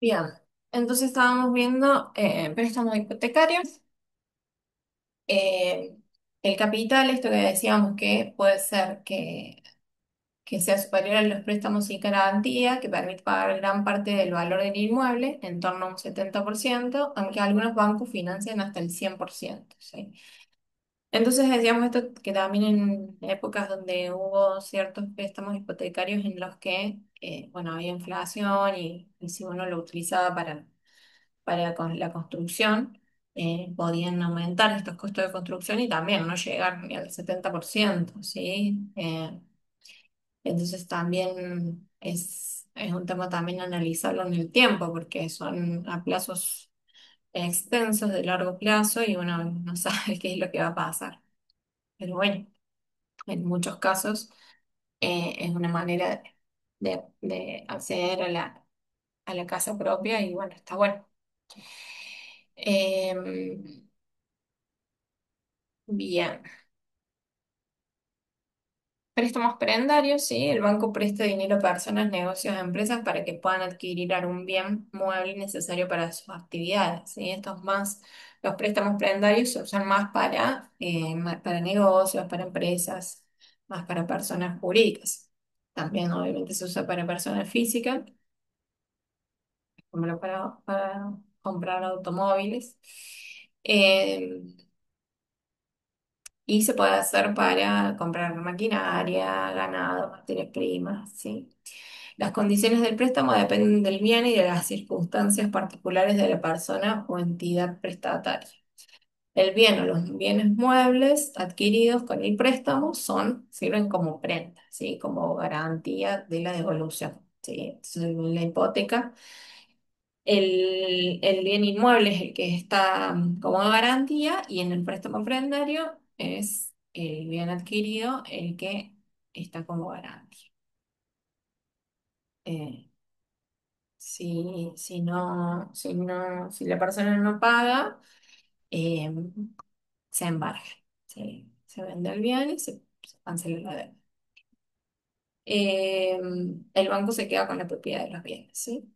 Bien, entonces estábamos viendo préstamos hipotecarios. Eh, el capital, esto que decíamos que puede ser que sea superior a los préstamos sin garantía, que permite pagar gran parte del valor del inmueble, en torno a un 70%, aunque algunos bancos financian hasta el 100%, ¿sí? Entonces decíamos esto que también en épocas donde hubo ciertos préstamos hipotecarios en los que, bueno, había inflación y si uno lo utilizaba para con la construcción, podían aumentar estos costos de construcción y también no llegar ni al 70%, ¿sí? Entonces también es un tema también analizarlo en el tiempo, porque son a plazos extensos de largo plazo y uno no sabe qué es lo que va a pasar. Pero bueno, en muchos casos es una manera de acceder a la casa propia y bueno, está bueno. Em, Bien. Préstamos prendarios, sí, el banco presta dinero a personas, negocios, empresas para que puedan adquirir algún bien mueble necesario para sus actividades, sí. Los préstamos prendarios se usan más para negocios, para empresas, más para personas jurídicas. También obviamente se usa para personas físicas, como para comprar automóviles. Eh, y se puede hacer para comprar maquinaria, ganado, materias primas, ¿sí? Las condiciones del préstamo dependen del bien y de las circunstancias particulares de la persona o entidad prestataria. El bien o los bienes muebles adquiridos con el préstamo sirven como prenda, ¿sí? Como garantía de la devolución, ¿sí? Entonces, en la hipoteca, el bien inmueble es el que está como garantía y en el préstamo prendario es el bien adquirido el que está como garantía. Eh, si la persona no paga, eh, se embarga, ¿sí? Se vende el bien y se cancela la deuda. Eh, el banco se queda con la propiedad de los bienes, ¿sí?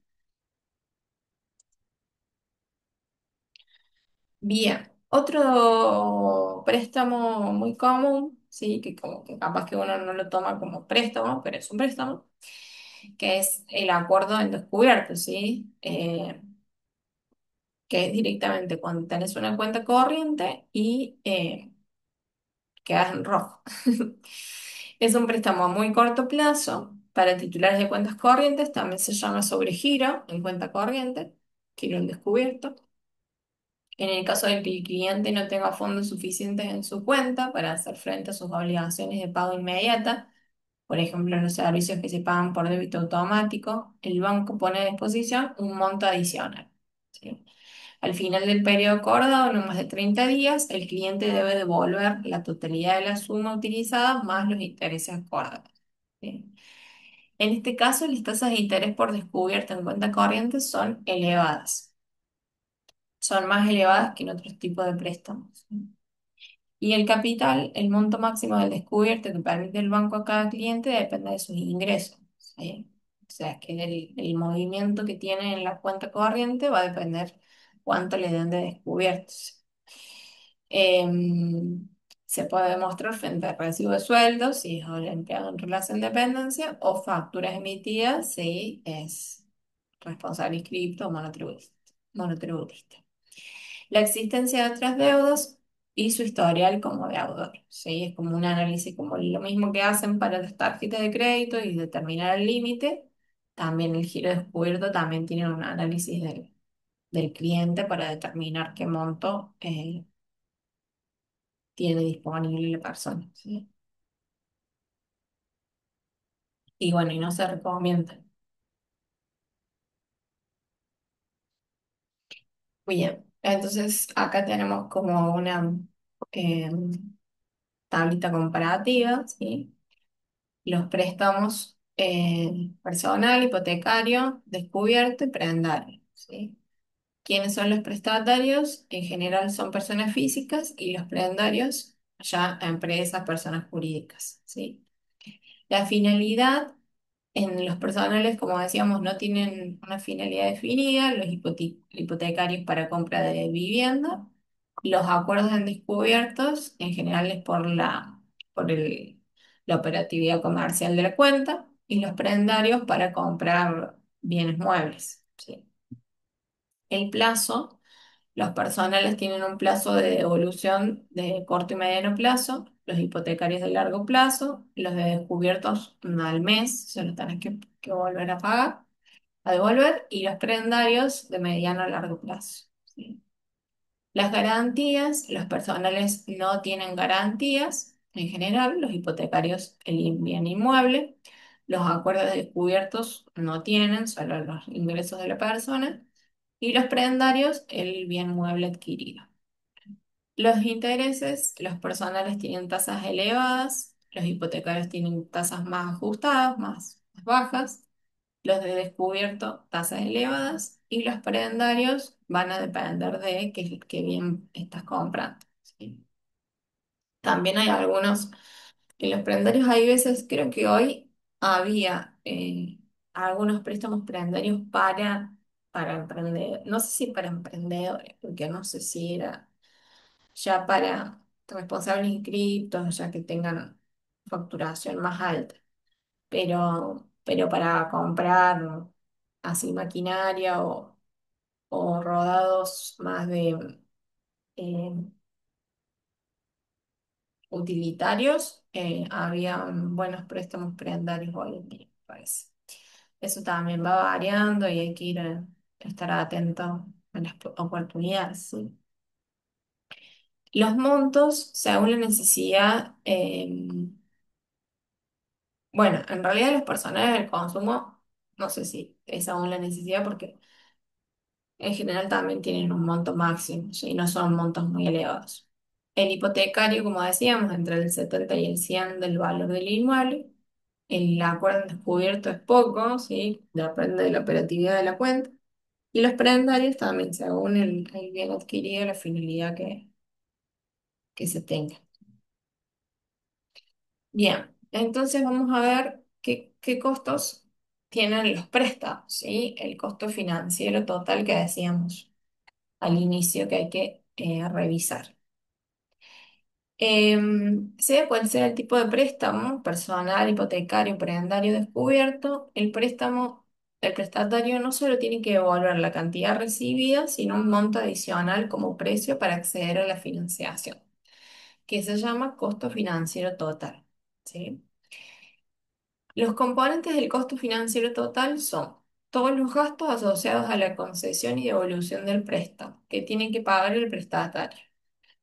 Bien, otro préstamo muy común, sí, que como que capaz que uno no lo toma como préstamo, pero es un préstamo, que es el acuerdo en descubierto, sí, que es directamente cuando tenés una cuenta corriente y quedas en rojo. Es un préstamo a muy corto plazo para titulares de cuentas corrientes, también se llama sobregiro en cuenta corriente, giro en descubierto. En el caso de que el cliente no tenga fondos suficientes en su cuenta para hacer frente a sus obligaciones de pago inmediata, por ejemplo, los servicios que se pagan por débito automático, el banco pone a disposición un monto adicional, ¿sí? Al final del periodo acordado, no más de 30 días, el cliente debe devolver la totalidad de la suma utilizada más los intereses acordados, ¿sí? En este caso, las tasas de interés por descubierto en cuenta corriente son elevadas, son más elevadas que en otros tipos de préstamos, ¿sí? Y el capital, el monto máximo del descubierto que permite el banco a cada cliente depende de sus ingresos, ¿sí? O sea, es que el movimiento que tiene en la cuenta corriente va a depender cuánto le den de descubiertos. Se puede demostrar frente al recibo de sueldos si es el empleado en relación de dependencia o facturas emitidas si es responsable inscripto o monotributista. La existencia de otras deudas y su historial como deudor, ¿sí? Es como un análisis, como lo mismo que hacen para las tarjetas de crédito y determinar el límite. También el giro descubierto también tiene un análisis del cliente para determinar qué monto tiene disponible la persona, ¿sí? Y bueno, y no se recomienda. Bien, entonces acá tenemos como una eh, tablita comparativa, ¿sí? Los préstamos personal, hipotecario, descubierto y prebendario, ¿sí? ¿Quiénes son los prestatarios? En general son personas físicas y los prebendarios ya empresas, personas jurídicas, ¿sí? La finalidad En los personales, como decíamos, no tienen una finalidad definida, los hipotecarios para compra de vivienda, los acuerdos en descubiertos, en general es la operatividad comercial de la cuenta, y los prendarios para comprar bienes muebles. ¿Sí? El plazo, los personales tienen un plazo de devolución de corto y mediano plazo, los hipotecarios de largo plazo, los de descubiertos al mes, se lo tenés que volver a pagar, a devolver, y los prendarios de mediano a largo plazo. ¿Sí? Las garantías, los personales no tienen garantías, en general, los hipotecarios el bien inmueble, los acuerdos descubiertos no tienen, solo los ingresos de la persona, y los prendarios el bien mueble adquirido. Los intereses, los personales tienen tasas elevadas, los hipotecarios tienen tasas más ajustadas, más bajas, los de descubierto tasas elevadas y los prendarios van a depender de qué bien estás comprando. ¿Sí? También hay algunos, en los prendarios hay veces, creo que hoy había algunos préstamos prendarios para emprendedores, no sé si para emprendedores, porque no sé si era ya para responsables inscriptos, ya que tengan facturación más alta, pero para comprar así maquinaria o rodados más de eh, utilitarios, había buenos préstamos prendarios hoy en día, me parece. Eso también va variando y hay que ir a estar atento a las oportunidades. ¿Sí? Los montos, según la necesidad, bueno, en realidad los personales del consumo, no sé si es aún la necesidad porque en general también tienen un monto máximo, ¿sí? Y no son montos muy elevados. El hipotecario, como decíamos, entre el 70 y el 100 del valor del inmueble. El acuerdo en descubierto es poco, ¿sí? Depende de la operatividad de la cuenta. Y los prendarios también, según el bien adquirido, la finalidad que se tenga. Bien, entonces vamos a ver qué costos tienen los préstamos, ¿sí? El costo financiero total que decíamos al inicio que hay que revisar. Sea cual sea el tipo de préstamo, personal, hipotecario, prendario descubierto, el prestatario no solo tiene que devolver la cantidad recibida, sino un monto adicional como precio para acceder a la financiación, que se llama costo financiero total. ¿Sí? Los componentes del costo financiero total son todos los gastos asociados a la concesión y devolución del préstamo, que tiene que pagar el prestatario.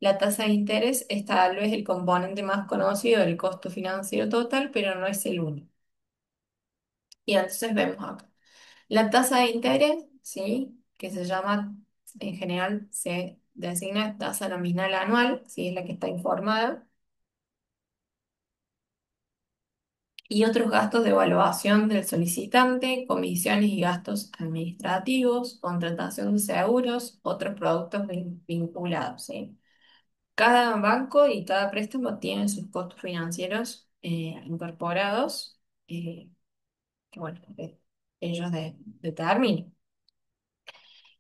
La tasa de interés es tal vez el componente más conocido del costo financiero total, pero no es el único. Y entonces vemos acá. La tasa de interés, ¿sí? Que se llama, en general se designa tasa nominal anual, ¿sí? Es la que está informada. Y otros gastos de evaluación del solicitante, comisiones y gastos administrativos, contratación de seguros, otros productos vinculados, ¿sí? Cada banco y cada préstamo tiene sus costos financieros incorporados, que bueno, ellos determinan.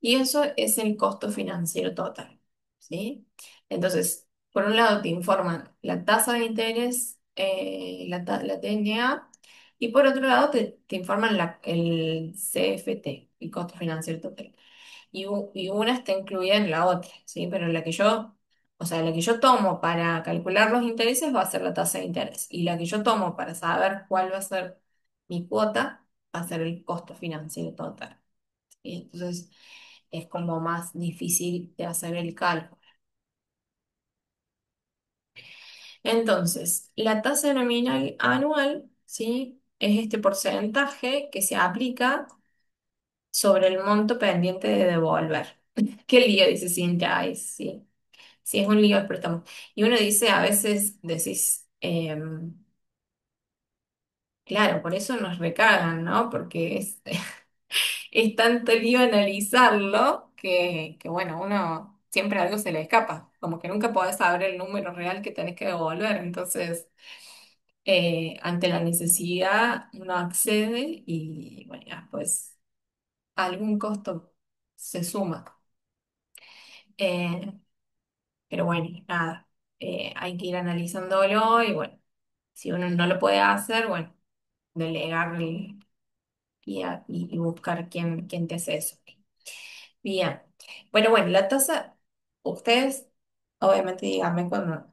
Y eso es el costo financiero total, ¿sí? Entonces, por un lado te informan la tasa de interés, la TNA, y por otro lado te informan el CFT, el costo financiero total. Y una está incluida en la otra, ¿sí? Pero o sea, la que yo tomo para calcular los intereses va a ser la tasa de interés. Y la que yo tomo para saber cuál va a ser mi cuota va a ser el costo financiero total. ¿Sí? Entonces, es como más difícil de hacer el cálculo. Entonces, la tasa nominal anual, ¿sí? Es este porcentaje que se aplica sobre el monto pendiente de devolver. ¿Qué lío dice Cintia? Ay, sí. Sí, es un lío el préstamo. Y uno dice, a veces decís, claro, por eso nos recagan, ¿no? Porque es tanto lío analizarlo que, bueno, uno siempre algo se le escapa. Como que nunca podés saber el número real que tenés que devolver. Entonces, ante la necesidad uno accede y bueno, ya, pues algún costo se suma. Eh, pero bueno, nada, hay que ir analizándolo y bueno, si uno no lo puede hacer, bueno, delegar y buscar quién te hace eso. Bien. Bueno, la tasa, ustedes, obviamente, díganme cuando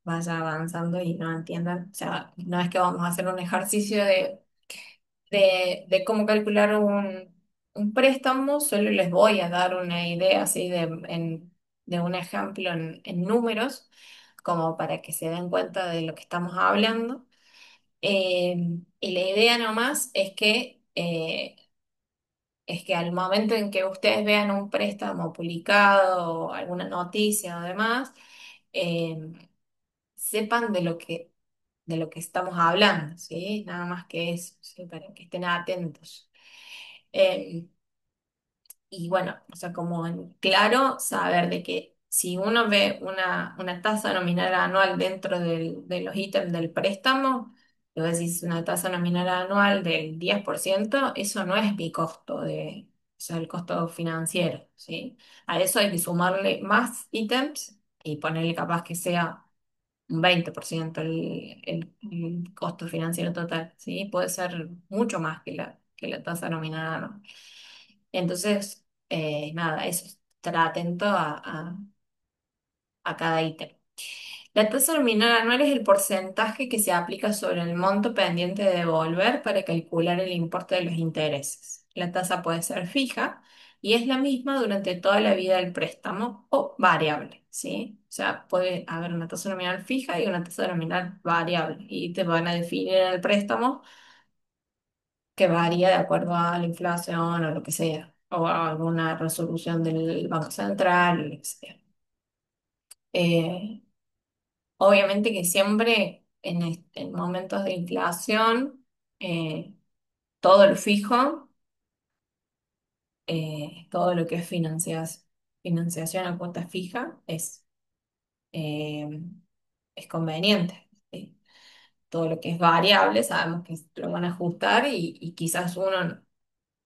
vaya avanzando y no entiendan. O sea, no es que vamos a hacer un ejercicio de cómo calcular un préstamo, solo les voy a dar una idea así de un ejemplo en números, como para que se den cuenta de lo que estamos hablando. Y la idea nomás es que al momento en que ustedes vean un préstamo publicado o alguna noticia o demás, eh, sepan de lo que estamos hablando, ¿sí? Nada más que eso, ¿sí? Para que estén atentos. Eh, y bueno, o sea, como en claro, saber de que si uno ve una tasa nominal anual dentro de los ítems del préstamo, y vos decís una tasa nominal anual del 10%, eso no es mi costo o sea, el costo financiero, ¿sí? A eso hay que sumarle más ítems y ponerle capaz que sea un 20% el costo financiero total, ¿sí? Puede ser mucho más que la tasa nominal anual. Entonces, nada, eso, estar atento a cada ítem. La tasa nominal anual es el porcentaje que se aplica sobre el monto pendiente de devolver para calcular el importe de los intereses. La tasa puede ser fija y es la misma durante toda la vida del préstamo o variable, ¿sí? O sea, puede haber una tasa nominal fija y una tasa nominal variable y te van a definir en el préstamo que varía de acuerdo a la inflación o lo que sea, o a alguna resolución del Banco Central, o lo que sea. Eh, Obviamente que siempre en momentos de inflación, eh, todo lo fijo, todo lo que es financiación a cuota fija eh, es conveniente, ¿sí? Todo lo que es variable sabemos que lo van a ajustar y quizás uno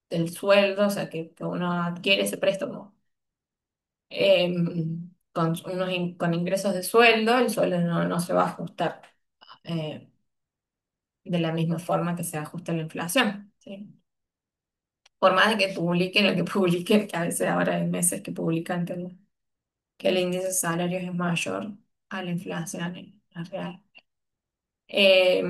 del sueldo, o sea, que uno adquiere ese préstamo con ingresos de sueldo, el sueldo no se va a ajustar eh, de la misma forma que se ajusta la inflación, ¿sí? Por más de que publiquen lo que publiquen, que a veces ahora hay meses que publican que el índice de salarios es mayor a la inflación en la real. Eh,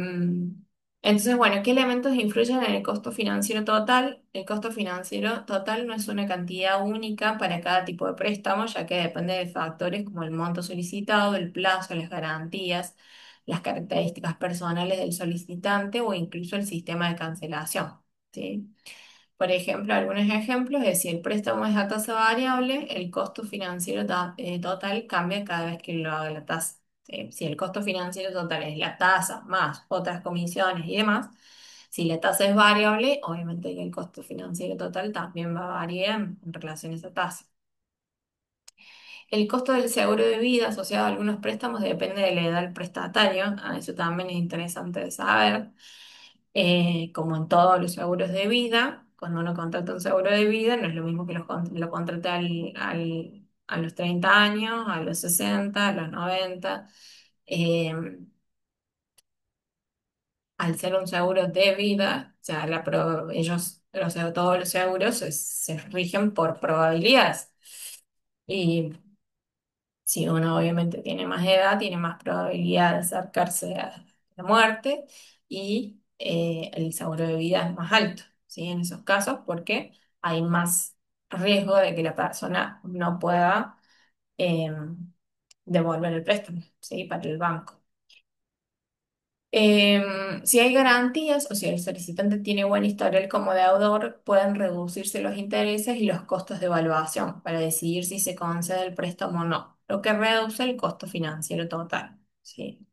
entonces, bueno, ¿qué elementos influyen en el costo financiero total? El costo financiero total no es una cantidad única para cada tipo de préstamo, ya que depende de factores como el monto solicitado, el plazo, las garantías, las características personales del solicitante o incluso el sistema de cancelación, ¿sí? Por ejemplo, algunos ejemplos es si el préstamo es a tasa variable, el costo financiero total cambia cada vez que lo haga la tasa. ¿Sí? Si el costo financiero total es la tasa más otras comisiones y demás, si la tasa es variable, obviamente que el costo financiero total también va a variar en relación a esa tasa. El costo del seguro de vida asociado a algunos préstamos depende de la edad del prestatario. Eso también es interesante de saber. Como en todos los seguros de vida, cuando uno contrata un seguro de vida, no es lo mismo que lo contrate a los 30 años, a los 60, a los 90. Eh, Al ser un seguro de vida, o sea, todos los seguros se rigen por probabilidades. Y si uno obviamente tiene más edad, tiene más probabilidad de acercarse a la muerte y el seguro de vida es más alto, ¿sí? En esos casos, porque hay más riesgo de que la persona no pueda eh, devolver el préstamo, ¿sí? Para el banco. Si hay garantías o si el solicitante tiene buen historial como deudor, pueden reducirse los intereses y los costos de evaluación para decidir si se concede el préstamo o no, lo que reduce el costo financiero total, ¿sí?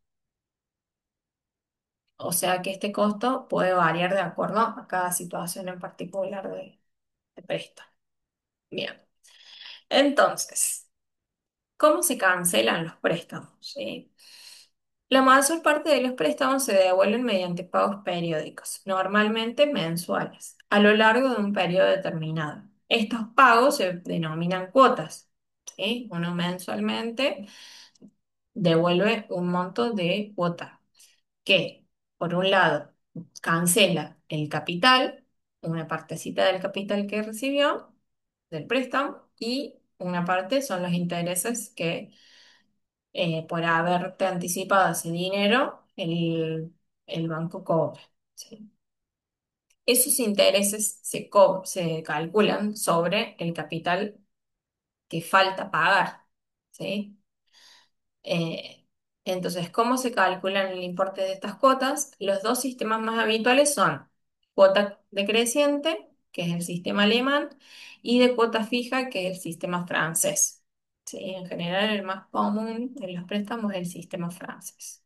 O sea que este costo puede variar de acuerdo a cada situación en particular de préstamo. Bien, entonces, ¿cómo se cancelan los préstamos? ¿Sí? La mayor parte de los préstamos se devuelven mediante pagos periódicos, normalmente mensuales, a lo largo de un periodo determinado. Estos pagos se denominan cuotas, ¿sí? Uno mensualmente devuelve un monto de cuota que, por un lado, cancela el capital, una partecita del capital que recibió del préstamo, y una parte son los intereses que por haberte anticipado ese dinero, el banco cobra. ¿Sí? Esos intereses se calculan sobre el capital que falta pagar. ¿Sí? Eh, entonces, ¿cómo se calculan el importe de estas cuotas? Los dos sistemas más habituales son cuota decreciente, que es el sistema alemán, y de cuota fija, que es el sistema francés. Sí, en general, el más común en los préstamos es el sistema francés.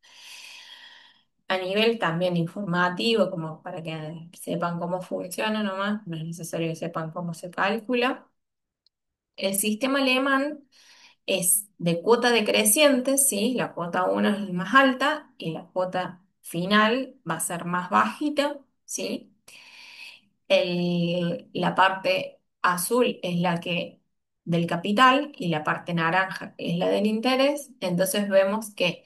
A nivel también informativo, como para que sepan cómo funciona nomás, no es necesario que sepan cómo se calcula. El sistema alemán es de cuota decreciente, ¿sí? La cuota uno es más alta y la cuota final va a ser más bajita, ¿sí? La parte azul es la que del capital y la parte naranja es la del interés. Entonces vemos que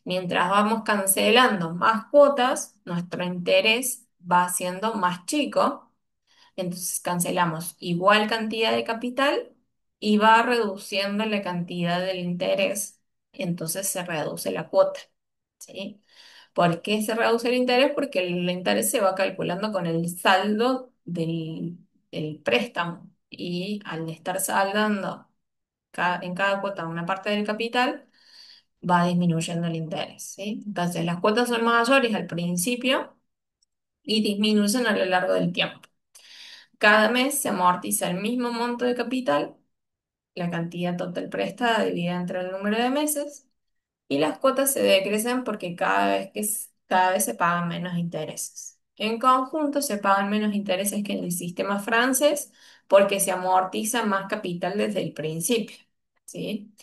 mientras vamos cancelando más cuotas, nuestro interés va siendo más chico. Entonces cancelamos igual cantidad de capital y va reduciendo la cantidad del interés. Entonces se reduce la cuota. ¿Sí? ¿Por qué se reduce el interés? Porque el interés se va calculando con el saldo del préstamo. Y al estar saldando en cada cuota una parte del capital, va disminuyendo el interés. ¿Sí? Entonces las cuotas son mayores al principio y disminuyen a lo largo del tiempo. Cada mes se amortiza el mismo monto de capital, la cantidad total prestada dividida entre el número de meses, y las cuotas se decrecen porque cada vez se pagan menos intereses. En conjunto se pagan menos intereses que en el sistema francés porque se amortiza más capital desde el principio. ¿Sí?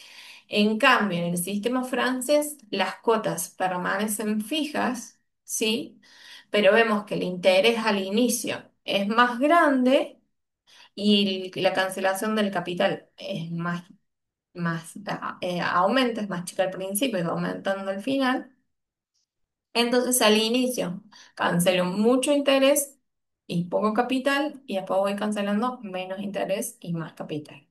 En cambio, en el sistema francés las cuotas permanecen fijas, ¿sí? Pero vemos que el interés al inicio es más grande y la cancelación del capital es aumenta, es más chica al principio y va aumentando al final. Entonces al inicio cancelo mucho interés y poco capital y después voy cancelando menos interés y más capital.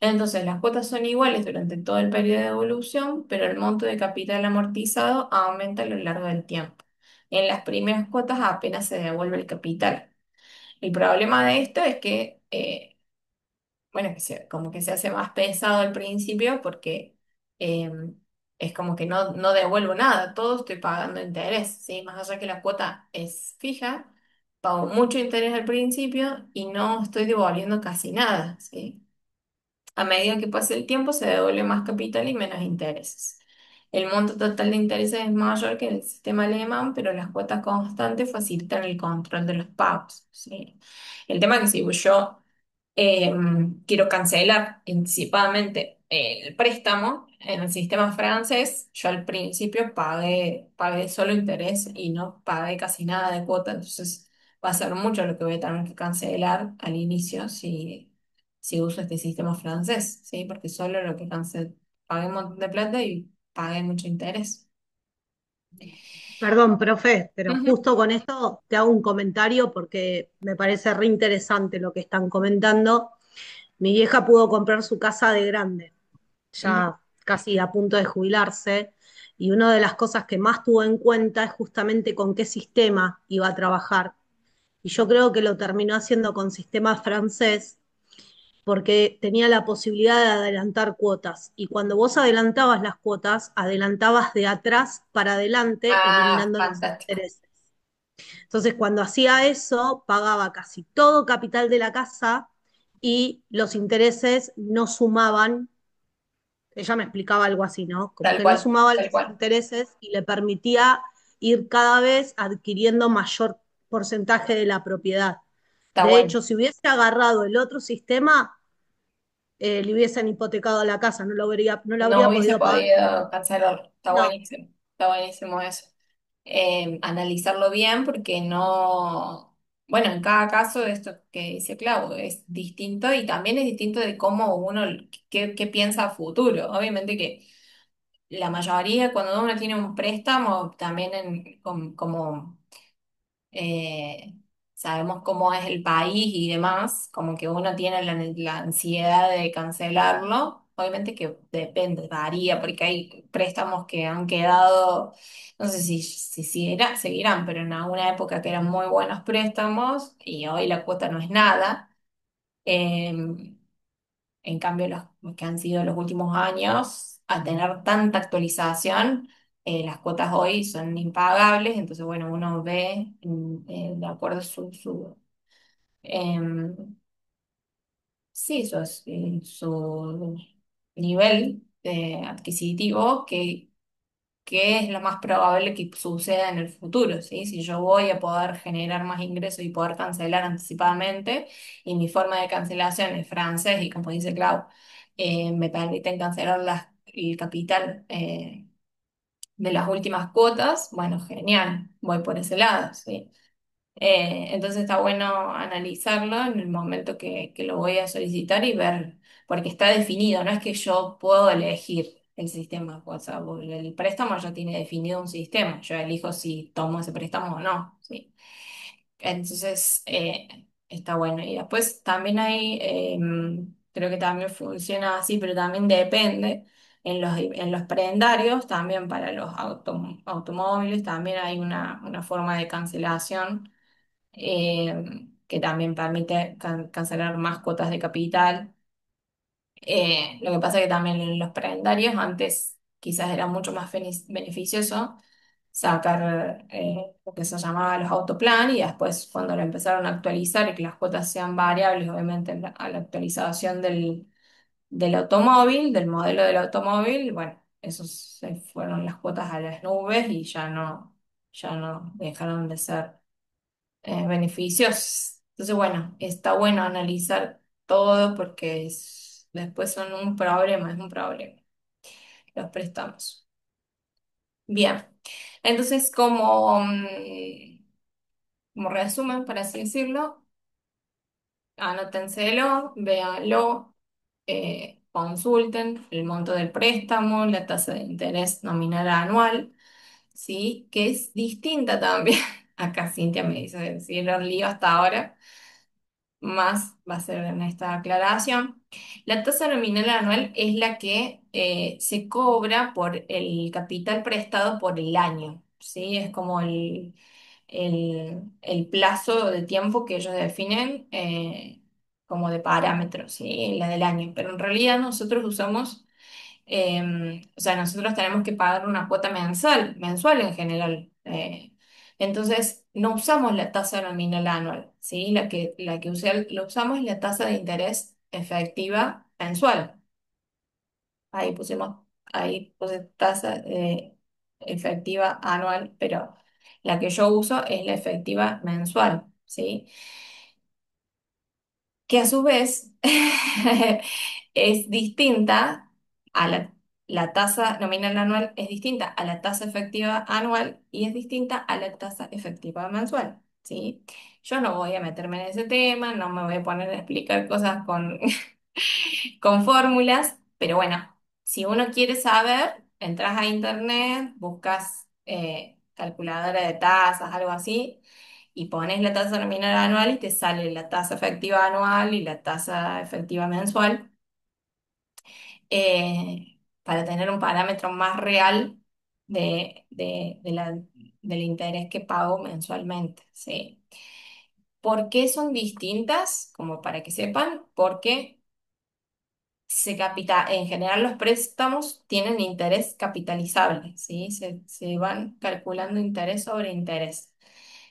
Entonces las cuotas son iguales durante todo el periodo de evolución, pero el monto de capital amortizado aumenta a lo largo del tiempo. En las primeras cuotas apenas se devuelve el capital. El problema de esto es que bueno, como que se hace más pesado al principio porque eh, es como que no devuelvo nada, todo estoy pagando interés, ¿sí? Más allá que la cuota es fija, pago mucho interés al principio y no estoy devolviendo casi nada, ¿sí? A medida que pase el tiempo se devuelve más capital y menos intereses. El monto total de intereses es mayor que en el sistema alemán, pero las cuotas constantes facilitan el control de los pagos, ¿sí? El tema es que si yo eh, quiero cancelar anticipadamente el préstamo en el sistema francés, yo al principio pagué solo interés y no pagué casi nada de cuota, entonces va a ser mucho lo que voy a tener que cancelar al inicio si uso este sistema francés, ¿sí? Porque solo lo que cancelé, pagué un montón de plata y pagué mucho interés. Perdón, profe, pero Ujú. justo con esto te hago un comentario porque me parece re interesante lo que están comentando. Mi vieja pudo comprar su casa de grande, Ujú. ya casi a punto de jubilarse, y una de las cosas que más tuvo en cuenta es justamente con qué sistema iba a trabajar. Y yo creo que lo terminó haciendo con sistema francés porque tenía la posibilidad de adelantar cuotas. Y cuando vos adelantabas las cuotas, adelantabas de atrás para adelante, Ah, eliminando los fantástico. intereses. Entonces, cuando hacía eso, pagaba casi todo capital de la casa y los intereses no sumaban. Ella me explicaba algo así, ¿no? Como Tal que no cual, sumaban tal los cual. intereses y le permitía ir cada vez adquiriendo mayor porcentaje de la propiedad. Está De bueno. hecho, si hubiese agarrado el otro sistema, le hubiesen hipotecado la casa, no la No habría hubiese podido pagar. podido cancelarlo. Está No, buenísimo. está buenísimo eso. Analizarlo bien porque no, bueno, en cada caso esto que dice Clau es distinto y también es distinto de cómo uno, qué piensa a futuro. Obviamente que la mayoría, cuando uno tiene un préstamo, también como eh, sabemos cómo es el país y demás, como que uno tiene la ansiedad de cancelarlo. Obviamente que depende, varía, porque hay préstamos que han quedado, no sé si seguirán, pero en alguna época que eran muy buenos préstamos y hoy la cuota no es nada. Em, en cambio, los que han sido los últimos años, al tener tanta actualización, las cuotas hoy son impagables, entonces, bueno, uno ve de acuerdo a em, sí, su nivel adquisitivo, que es lo más probable que suceda en el futuro, ¿sí? Si yo voy a poder generar más ingresos y poder cancelar anticipadamente, y mi forma de cancelación es francés, y como dice Clau, me permiten cancelar el capital de las últimas cuotas, bueno, genial, voy por ese lado, ¿sí? Entonces está bueno analizarlo en el momento que lo voy a solicitar y ver, porque está definido, no es que yo puedo elegir el sistema, o sea, el préstamo ya tiene definido un sistema, yo elijo si tomo ese préstamo o no, ¿sí? Entonces está bueno. Y después también hay, creo que también funciona así, pero también depende. En los prendarios, también para los automóviles, también hay una forma de cancelación que también permite cancelar más cuotas de capital. Lo que pasa es que también en los prendarios antes quizás era mucho más beneficioso sacar lo que se llamaba los autoplan y después cuando lo empezaron a actualizar y que las cuotas sean variables, obviamente a la actualización del automóvil, del modelo del automóvil, bueno, esos se fueron las cuotas a las nubes y ya no dejaron de ser beneficios. Entonces, bueno, está bueno analizar todo porque después son un problema, es un problema, los préstamos. Bien, entonces como resumen, para así decirlo, anótenselo, véanlo, consulten el monto del préstamo, la tasa de interés nominal anual, ¿sí? Que es distinta también. Acá Cintia me dice si lo lío hasta ahora. Más va a ser en esta aclaración. La tasa nominal anual es la que se cobra por el capital prestado por el año, ¿sí? Es como el plazo de tiempo que ellos definen como de parámetros, ¿sí? La del año. Pero en realidad nosotros usamos o sea, nosotros tenemos que pagar una cuota mensual en general. Entonces, no usamos la tasa nominal anual, ¿sí? Lo usamos es la tasa de interés efectiva mensual. Ahí ahí puse tasa efectiva anual, pero la que yo uso es la efectiva mensual, ¿sí? Que a su vez es distinta a la tasa nominal anual, es distinta a la tasa efectiva anual y es distinta a la tasa efectiva mensual, ¿sí? Yo no voy a meterme en ese tema, no me voy a poner a explicar cosas con fórmulas, pero bueno, si uno quiere saber, entras a internet, buscas calculadora de tasas, algo así, y pones la tasa nominal anual y te sale la tasa efectiva anual y la tasa efectiva mensual, para tener un parámetro más real del interés que pago mensualmente, ¿sí? ¿Por qué son distintas? Como para que sepan, porque en general los préstamos tienen interés capitalizable, ¿sí? Se van calculando interés sobre interés.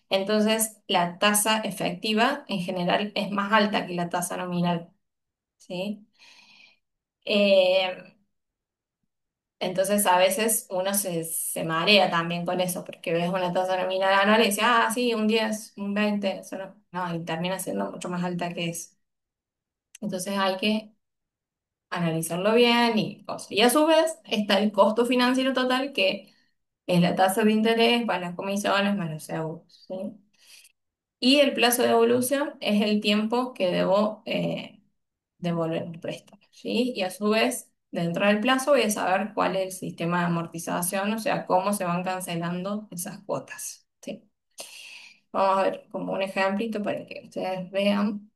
Entonces, la tasa efectiva en general es más alta que la tasa nominal, ¿sí? Eh, entonces, a veces uno se marea también con eso, porque ves una tasa nominal anual y dices, ah, sí, un 10 un 20 eso no, y termina siendo mucho más alta que eso. Entonces, hay que analizarlo bien y cosas. Y a su vez está el costo financiero total que es la tasa de interés más las comisiones más los seguros, ¿sí? Y el plazo de devolución es el tiempo que debo devolver el préstamo, ¿sí? Y a su vez, dentro del plazo voy a saber cuál es el sistema de amortización, o sea, cómo se van cancelando esas cuotas, ¿sí? Vamos a ver como un ejemplito para que ustedes vean.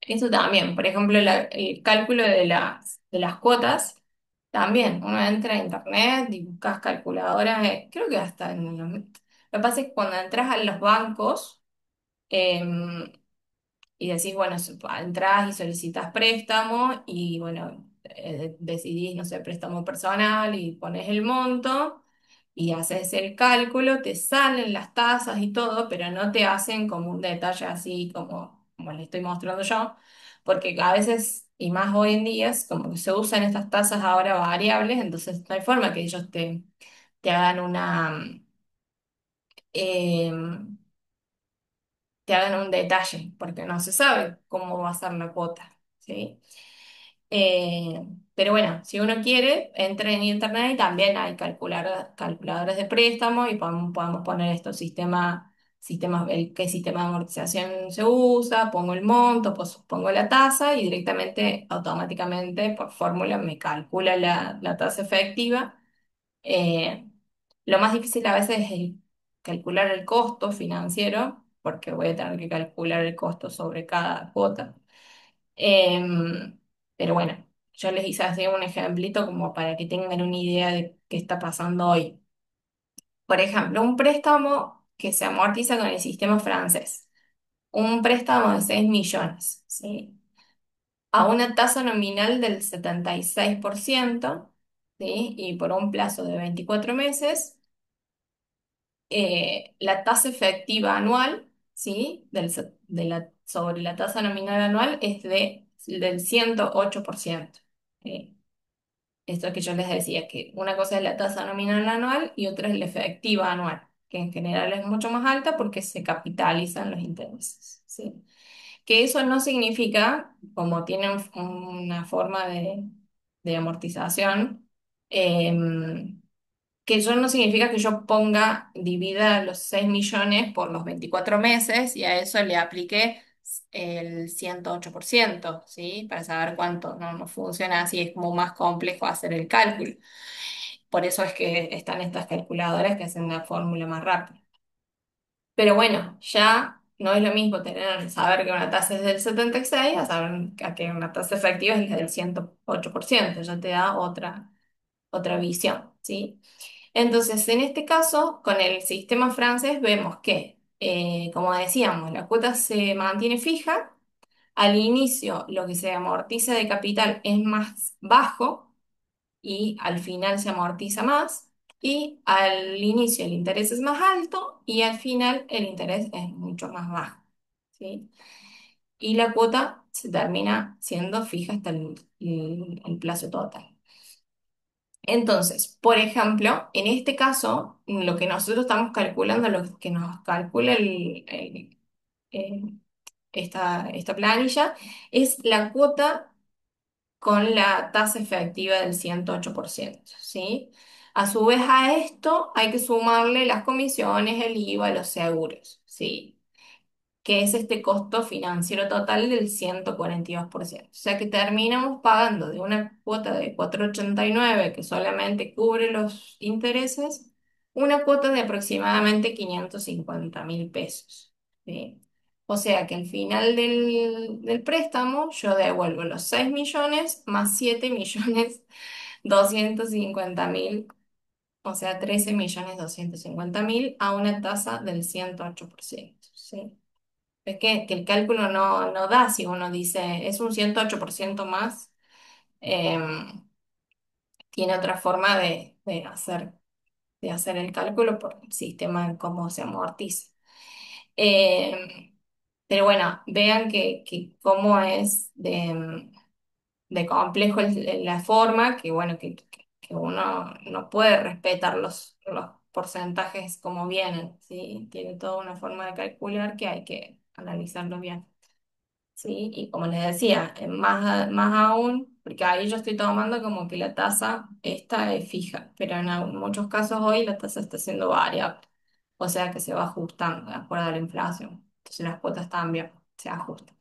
Eso también, por ejemplo, el cálculo de las cuotas, también uno entra a internet y buscas calculadoras, creo que hasta en los... Lo que pasa es que cuando entras a los bancos, em, y decís, bueno, entrás y solicitas préstamo y bueno, decidís, no sé, préstamo personal y pones el monto y haces el cálculo, te salen las tasas y todo, pero no te hacen como un detalle así como le estoy mostrando yo, porque a veces, y más hoy en día, es como que se usan estas tasas ahora variables, entonces no hay forma que ellos te hagan em, te hagan un detalle, porque no se sabe cómo va a ser la cuota, ¿sí? Pero bueno, si uno quiere, entre en internet y también hay calculadores de préstamo y podemos poner estos qué sistema de amortización se usa, pongo el monto, pues pongo la tasa y directamente, automáticamente, por fórmula, me calcula la tasa efectiva. eh, lo más difícil a veces es calcular el costo financiero, porque voy a tener que calcular el costo sobre cada cuota. Em, pero bueno, yo les hice así un ejemplito como para que tengan una idea de qué está pasando hoy. Por ejemplo, un préstamo que se amortiza con el sistema francés. Un préstamo de 6 millones, ¿sí? A una tasa nominal del 76%, ¿sí? Y por un plazo de 24 meses. La tasa efectiva anual, ¿sí? Sobre la tasa nominal anual es del 108%. ¿Sí? Esto que yo les decía, que una cosa es la tasa nominal anual y otra es la efectiva anual, que en general es mucho más alta porque se capitalizan los intereses, ¿sí? Que eso no significa, como tiene una forma de amortización, em, que eso no significa que yo divida los 6 millones por los 24 meses y a eso le aplique el 108%, ¿sí? Para saber cuánto, no funciona así, es como más complejo hacer el cálculo. Por eso es que están estas calculadoras que hacen la fórmula más rápida. Pero bueno, ya no es lo mismo saber que una tasa es del 76 a saber que una tasa efectiva es la del 108%, ya te da otra visión, ¿sí? Entonces, en este caso, con el sistema francés vemos que, como decíamos, la cuota se mantiene fija. Al inicio, lo que se amortiza de capital es más bajo y al final se amortiza más. Y al inicio el interés es más alto y al final el interés es mucho más bajo, ¿sí? Y la cuota se termina siendo fija hasta el plazo total. Entonces, por ejemplo, en este caso, lo que nosotros estamos calculando, lo que nos calcula eh, esta planilla, es la cuota con la tasa efectiva del 108%, ¿sí? A su vez a esto hay que sumarle las comisiones, el IVA, los seguros, ¿sí? Que es este costo financiero total del 142%. O sea que terminamos pagando de una cuota de 489 que solamente cubre los intereses, una cuota de aproximadamente 550.000 pesos, ¿sí? O sea que al final del préstamo yo devuelvo los 6 millones más 7.250.000, o sea, 13.250.000 a una tasa del 108%, ¿sí? Es que el cálculo no da si uno dice es un 108% más, em, tiene otra forma de hacer el cálculo por el sistema en cómo se amortiza. Em, pero bueno, vean que cómo es de complejo la forma, que bueno, que uno no puede respetar los porcentajes como vienen, ¿sí? Tiene toda una forma de calcular que hay que analizarlo bien. ¿Sí? Y como les decía, más aún porque ahí yo estoy tomando como que la tasa esta es fija, pero en muchos casos hoy la tasa está siendo variable, o sea que se va ajustando de acuerdo a la inflación. Entonces las cuotas también se ajustan,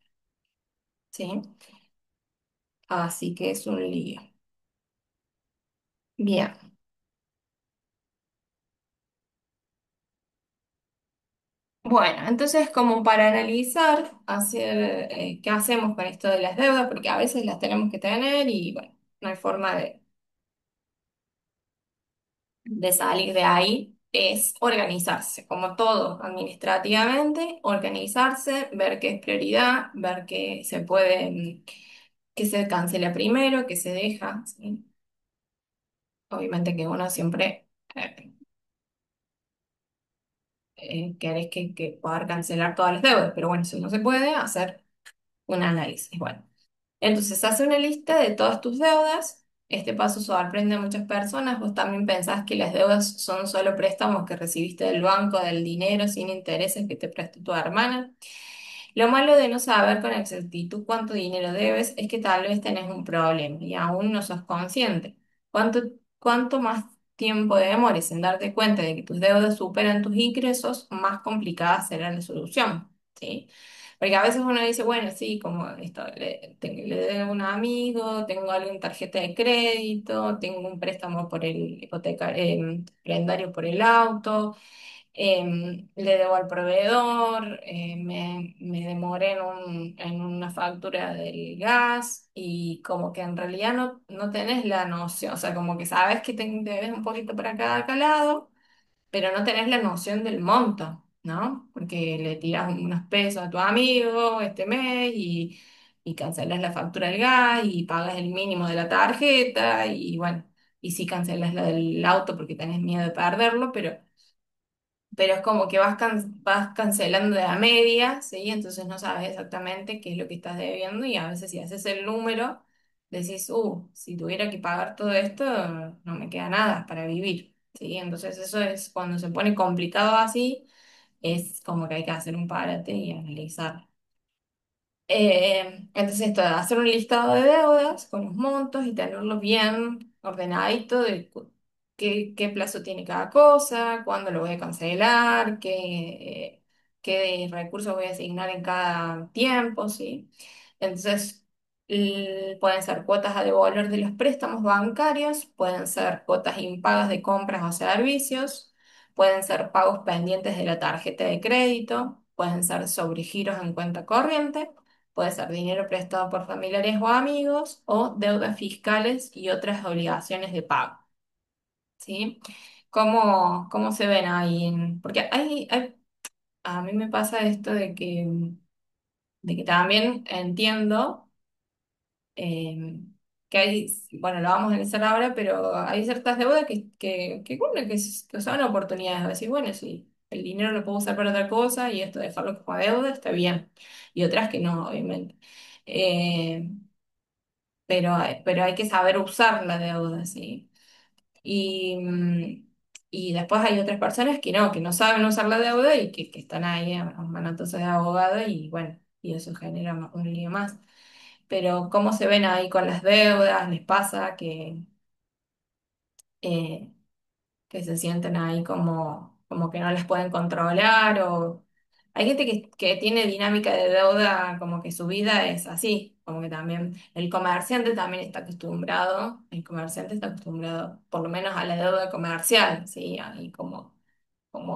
¿sí? Así que es un lío. Bien. Bueno, entonces como para analizar, hacer, qué hacemos con esto de las deudas, porque a veces las tenemos que tener y bueno, no hay forma de salir de ahí, es organizarse, como todo administrativamente, organizarse, ver qué es prioridad, ver qué se puede, qué se cancela primero, qué se deja, ¿sí? Obviamente que uno siempre eh, querés que poder cancelar todas las deudas, pero bueno, si no se puede, hacer un análisis. Bueno. Entonces, hace una lista de todas tus deudas. Este paso sorprende a muchas personas. Vos también pensás que las deudas son solo préstamos que recibiste del banco, del dinero sin intereses que te prestó tu hermana. Lo malo de no saber con exactitud cuánto dinero debes es que tal vez tenés un problema y aún no sos consciente. Cuanto, cuanto más tiempo demores en darte cuenta de que tus deudas superan tus ingresos, más complicada será la solución, ¿sí? Porque a veces uno dice, bueno, sí, como esto, le debo a un amigo, tengo algo en tarjeta de crédito, tengo un préstamo por el prendario por el auto, le debo al proveedor, me demoré en una factura del gas y como que en realidad no tenés la noción, o sea, como que sabes que te debes un poquito para cada calado pero no tenés la noción del monto, ¿no? Porque le tiras unos pesos a tu amigo este mes y cancelas la factura del gas y pagas el mínimo de la tarjeta y bueno, y sí cancelas la del auto porque tenés miedo de perderlo, pero es como que vas cancelando de a media, ¿sí? Entonces no sabes exactamente qué es lo que estás debiendo y a veces si haces el número, decís, si tuviera que pagar todo esto, no me queda nada para vivir, ¿sí? Entonces eso es cuando se pone complicado así, es como que hay que hacer un parate y analizar. Entonces, esto de hacer un listado de deudas con los montos y tenerlo bien ordenadito de qué plazo tiene cada cosa, cuándo lo voy a cancelar, qué recursos voy a asignar en cada tiempo, ¿sí? Entonces, pueden ser cuotas a devolver de los préstamos bancarios, pueden ser cuotas impagas de compras o servicios, pueden ser pagos pendientes de la tarjeta de crédito, pueden ser sobregiros en cuenta corriente. Puede ser dinero prestado por familiares o amigos o deudas fiscales y otras obligaciones de pago, ¿sí? ¿Cómo se ven ahí? Porque a mí me pasa esto de que también entiendo que hay, bueno, lo vamos a analizar ahora, pero hay ciertas deudas bueno, que son oportunidades. De decir, bueno, sí, el dinero lo puedo usar para otra cosa y esto dejarlo como deuda está bien. Y otras que no, obviamente. Eh, pero hay que saber usar la deuda, ¿sí? Y, y después hay otras personas que no saben usar la deuda y que están ahí a manotazos de abogado y bueno, y eso genera un lío más. Pero ¿cómo se ven ahí con las deudas? ¿Les pasa eh, que se sienten ahí como que no las pueden controlar o hay gente que tiene dinámica de deuda como que su vida es así, como que también el comerciante también está acostumbrado, el comerciante está acostumbrado por lo menos a la deuda comercial, ¿sí? Ahí como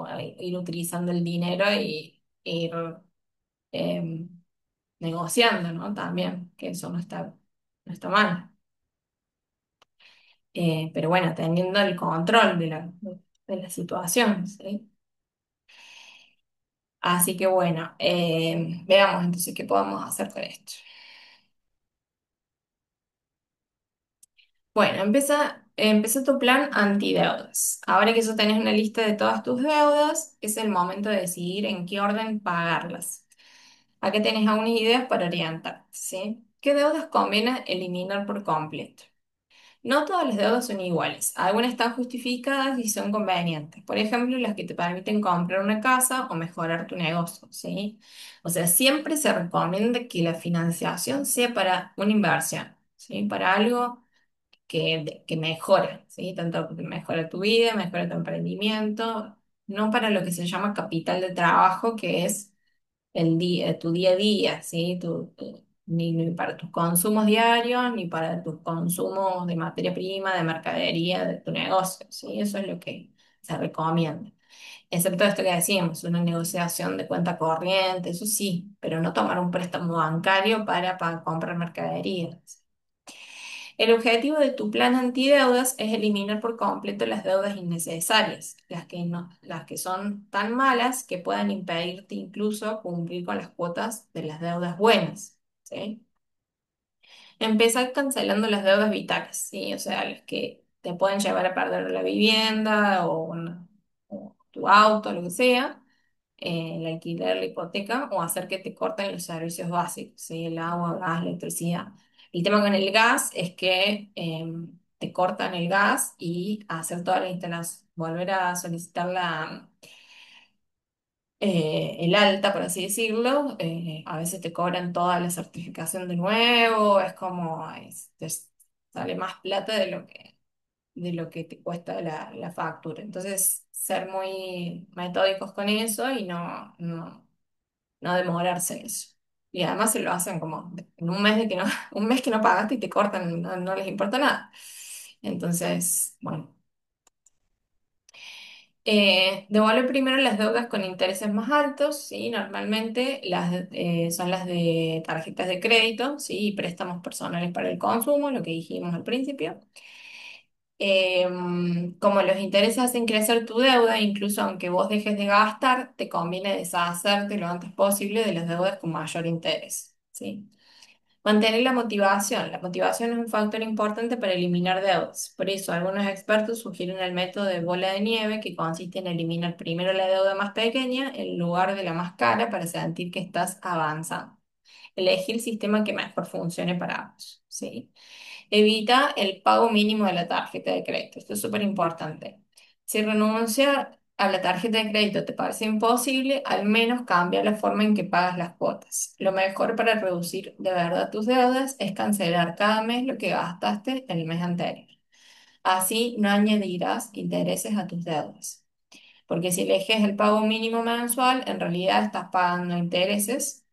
a ir utilizando el dinero y ir em, negociando, ¿no? También, que eso no está mal. Pero bueno, teniendo el control de la situación, ¿sí? Así que bueno, veamos entonces qué podemos hacer con esto. Bueno, empieza tu plan antideudas. Ahora que ya tenés una lista de todas tus deudas, es el momento de decidir en qué orden pagarlas. Acá tenés algunas ideas para orientar, ¿sí? ¿Qué deudas conviene eliminar por completo? No todas las deudas son iguales. Algunas están justificadas y son convenientes. Por ejemplo, las que te permiten comprar una casa o mejorar tu negocio, ¿sí? O sea, siempre se recomienda que la financiación sea para una inversión, ¿sí? Para algo que mejora, ¿sí? Tanto que mejora tu vida, mejora tu emprendimiento, no para lo que se llama capital de trabajo, que es tu día a día, ¿sí? Ni para tus consumos diarios, ni para tus consumos de materia prima, de mercadería, de tu negocio, ¿sí? Eso es lo que se recomienda. Excepto esto que decíamos, una negociación de cuenta corriente, eso sí, pero no tomar un préstamo bancario para comprar mercaderías. El objetivo de tu plan antideudas es eliminar por completo las deudas innecesarias, las que son tan malas que puedan impedirte incluso cumplir con las cuotas de las deudas buenas, ¿sí? Empezar cancelando las deudas vitales, ¿sí? O sea, las que te pueden llevar a perder la vivienda o tu auto, lo que sea, el alquiler, la hipoteca, o hacer que te corten los servicios básicos, ¿sí? El agua, gas, electricidad. El tema con el gas es que te cortan el gas y hacer toda la instalación, volver a solicitar el alta, por así decirlo, a veces te cobran toda la certificación de nuevo, es como, te sale más plata de lo que te cuesta la factura. Entonces, ser muy metódicos con eso y no demorarse en eso. Y además se lo hacen como en un mes de que no, un mes que no pagaste y te cortan, no les importa nada. Entonces, bueno. Devuelve primero las deudas con intereses más altos, ¿sí? Normalmente son las de tarjetas de crédito, ¿sí? Y préstamos personales para el consumo, lo que dijimos al principio. Como los intereses hacen crecer tu deuda, incluso aunque vos dejes de gastar, te conviene deshacerte lo antes posible de las deudas con mayor interés, ¿sí? Mantener la motivación. La motivación es un factor importante para eliminar deudas. Por eso, algunos expertos sugieren el método de bola de nieve, que consiste en eliminar primero la deuda más pequeña en lugar de la más cara para sentir que estás avanzando. Elegir el sistema que mejor funcione para vos, ¿sí? Evita el pago mínimo de la tarjeta de crédito. Esto es súper importante. Si renunciar a la tarjeta de crédito te parece imposible, al menos cambia la forma en que pagas las cuotas. Lo mejor para reducir de verdad tus deudas es cancelar cada mes lo que gastaste el mes anterior. Así no añadirás intereses a tus deudas. Porque si eliges el pago mínimo mensual, en realidad estás pagando intereses